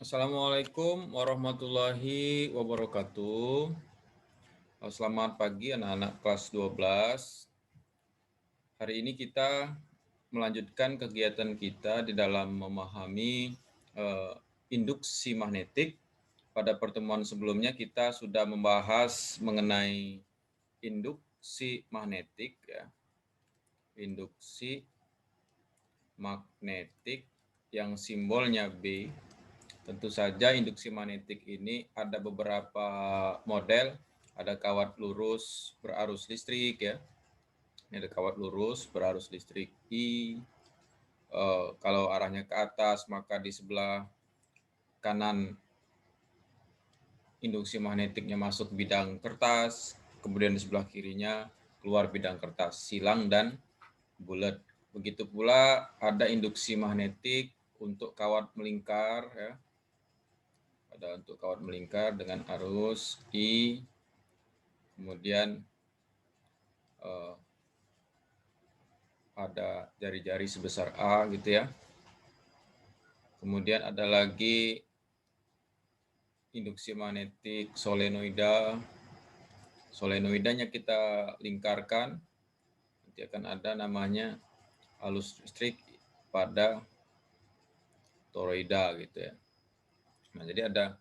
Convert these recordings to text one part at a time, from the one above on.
Assalamualaikum warahmatullahi wabarakatuh. Selamat pagi anak-anak kelas 12. Hari ini kita melanjutkan kegiatan kita di dalam memahami eh, induksi magnetik. Pada pertemuan sebelumnya kita sudah membahas mengenai induksi magnetik ya. Induksi magnetik yang simbolnya B. Tentu saja induksi magnetik ini ada beberapa model, ada kawat lurus berarus listrik ya. Ini ada kawat lurus berarus listrik I. Kalau arahnya ke atas maka di sebelah kanan induksi magnetiknya masuk bidang kertas, kemudian di sebelah kirinya keluar bidang kertas, silang dan bulat. Begitu pula ada induksi magnetik untuk kawat melingkar ya. Ada untuk kawat melingkar dengan arus I, kemudian ada jari-jari sebesar A gitu ya. Kemudian ada lagi induksi magnetik solenoida. Solenoidanya kita lingkarkan, nanti akan ada namanya arus listrik pada toroida gitu ya. Nah, jadi ada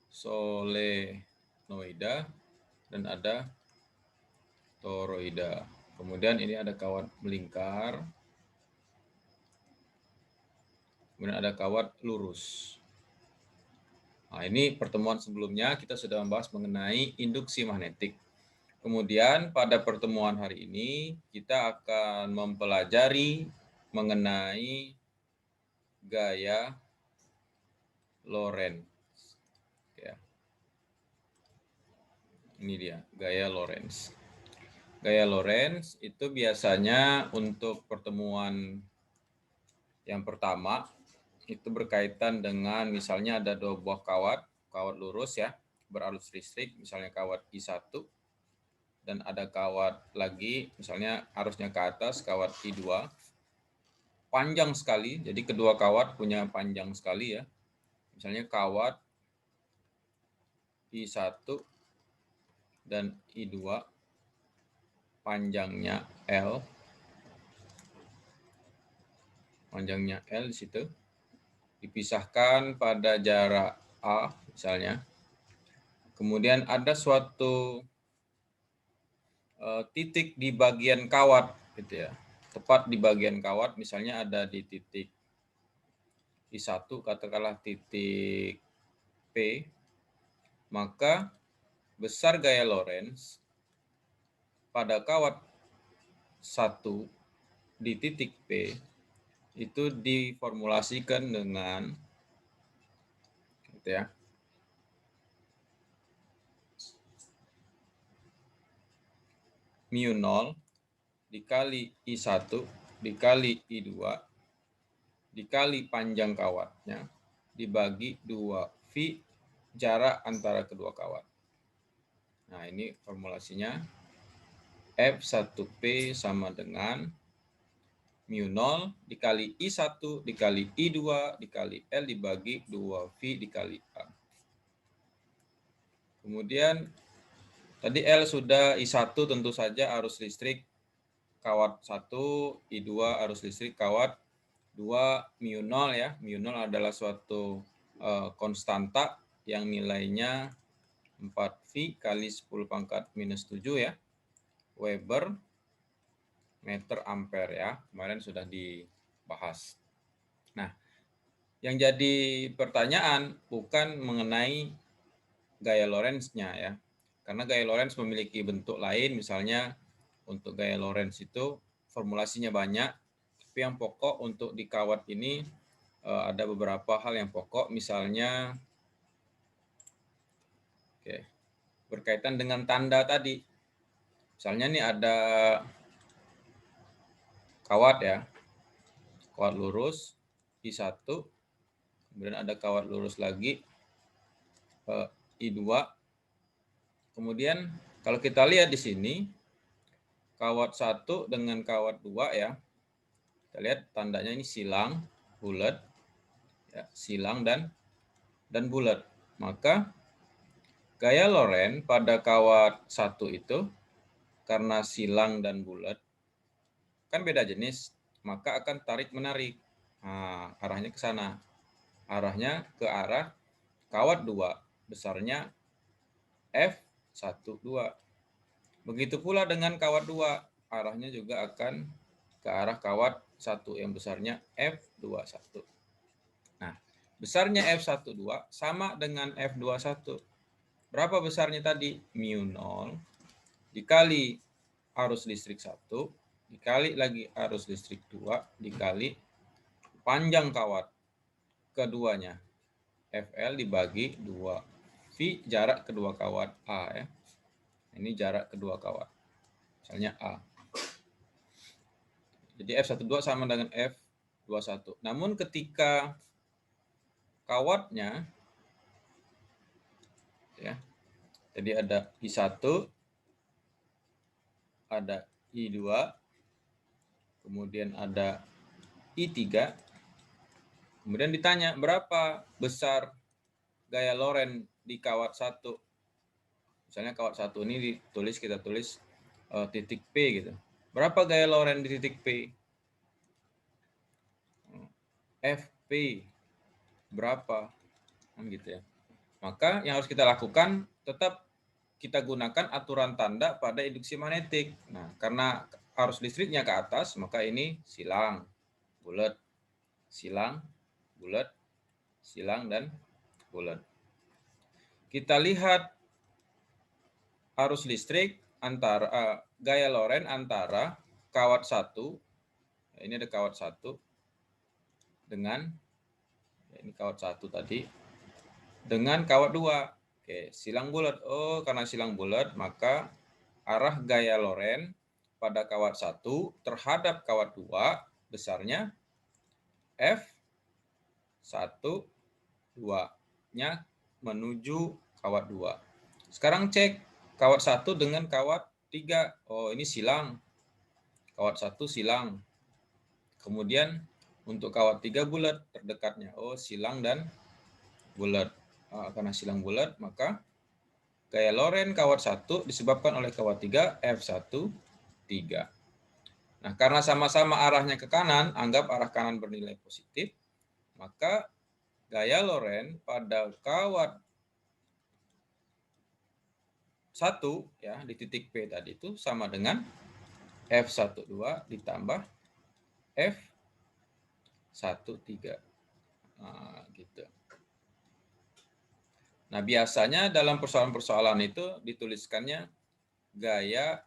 solenoida dan ada toroida. Kemudian ini ada kawat melingkar. Kemudian ada kawat lurus. Nah, ini pertemuan sebelumnya kita sudah membahas mengenai induksi magnetik. Kemudian pada pertemuan hari ini kita akan mempelajari mengenai gaya Lorentz. Ya. Ini dia, gaya Lorentz. Gaya Lorentz itu biasanya untuk pertemuan yang pertama itu berkaitan dengan misalnya ada dua buah kawat lurus ya, berarus listrik, misalnya kawat I1 dan ada kawat lagi, misalnya arusnya ke atas, kawat I2. Panjang sekali, jadi kedua kawat punya panjang sekali ya. Misalnya kawat I1 dan I2 panjangnya L. Panjangnya L di situ. Dipisahkan pada jarak A misalnya. Kemudian ada suatu titik di bagian kawat gitu ya. Tepat di bagian kawat misalnya ada di titik I1 katakanlah titik P, maka besar gaya Lorentz pada kawat 1 di titik P itu diformulasikan dengan gitu ya. Mu 0 dikali I1 dikali I2 dikali panjang kawatnya dibagi 2 V jarak antara kedua kawat. Nah, ini formulasinya. F1P sama dengan mu 0 dikali I1 dikali I2 dikali L dibagi 2V dikali A. Kemudian tadi L sudah I1 tentu saja arus listrik kawat 1, I2 arus listrik kawat 2, mu 0 ya. Mu 0 adalah suatu konstanta yang nilainya 4V kali 10 pangkat minus 7 ya. Weber meter ampere ya. Kemarin sudah dibahas. Nah, yang jadi pertanyaan bukan mengenai gaya Lorentz-nya ya. Karena gaya Lorentz memiliki bentuk lain, misalnya untuk gaya Lorentz itu formulasinya banyak, tapi yang pokok untuk di kawat ini ada beberapa hal yang pokok, misalnya berkaitan dengan tanda tadi. Misalnya nih ada kawat ya, kawat lurus I1, kemudian ada kawat lurus lagi I2. Kemudian kalau kita lihat di sini kawat 1 dengan kawat 2 ya. Kita lihat tandanya ini silang, bulat, ya, silang dan dan bulat. Maka gaya Lorentz pada kawat 1 itu karena silang dan bulat kan beda jenis, maka akan tarik-menarik. Nah, arahnya ke sana. Arahnya ke arah kawat 2, besarnya F12. Begitu pula dengan kawat 2, arahnya juga akan ke arah kawat 1 yang besarnya F21. Nah, besarnya F12 sama dengan F21. Berapa besarnya tadi? Mu 0 dikali arus listrik 1, dikali lagi arus listrik 2, dikali panjang kawat keduanya. FL dibagi 2. V jarak kedua kawat A ya. Ini jarak kedua kawat. Misalnya A. Jadi F12 sama dengan F21. Namun ketika kawatnya ya. Jadi ada I1, ada I2, kemudian ada I3. Kemudian ditanya berapa besar gaya Lorentz di kawat 1. Misalnya kawat 1 ini kita tulis titik P gitu. Berapa gaya Lorentz di titik P? FP berapa? Kan gitu ya. Maka yang harus kita lakukan tetap kita gunakan aturan tanda pada induksi magnetik. Nah, karena arus listriknya ke atas, maka ini silang, bulat, silang, bulat, silang, dan bulat. Kita lihat arus listrik antara gaya Lorentz antara kawat 1, ini ada kawat 1 dengan ini kawat 1 tadi dengan kawat 2. Oke, silang bulat. Oh, karena silang bulat maka arah gaya Lorentz pada kawat 1 terhadap kawat 2 besarnya F1 2-nya menuju kawat 2. Sekarang cek kawat 1 dengan kawat 3. Oh, ini silang. Kawat 1 silang. Kemudian untuk kawat 3 bulat terdekatnya. Oh, silang dan bulat. Karena silang bulat, maka gaya Lorentz kawat 1 disebabkan oleh kawat 3 F1 3. Nah, karena sama-sama arahnya ke kanan, anggap arah kanan bernilai positif, maka gaya Lorentz pada kawat 1 ya di titik P tadi itu sama dengan F12 ditambah F13. Nah, gitu. Nah, biasanya dalam persoalan-persoalan itu dituliskannya gaya,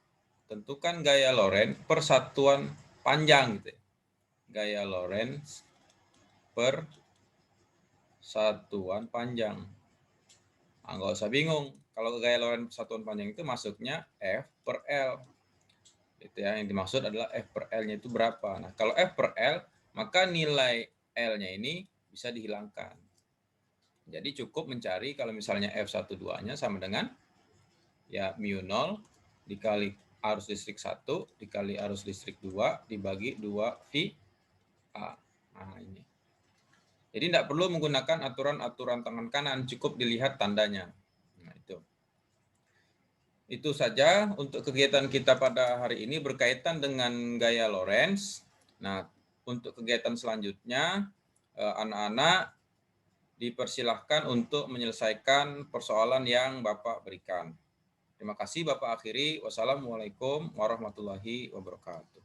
tentukan gaya Lorentz per satuan panjang gitu ya. Gaya Lorentz per satuan panjang. Nah, nggak usah bingung. Kalau gaya Lorentz per satuan panjang itu masuknya F per L. Itu ya, yang dimaksud adalah F per L-nya itu berapa. Nah, kalau F per L, maka nilai L-nya ini bisa dihilangkan. Jadi cukup mencari kalau misalnya F12-nya sama dengan ya mu 0 dikali arus listrik 1 dikali arus listrik 2 dibagi 2 V A. Nah, ini. Jadi tidak perlu menggunakan aturan-aturan tangan kanan, cukup dilihat tandanya. Nah, itu. Itu saja untuk kegiatan kita pada hari ini berkaitan dengan gaya Lorentz. Nah, untuk kegiatan selanjutnya, anak-anak dipersilahkan untuk menyelesaikan persoalan yang Bapak berikan. Terima kasih Bapak akhiri. Wassalamualaikum warahmatullahi wabarakatuh.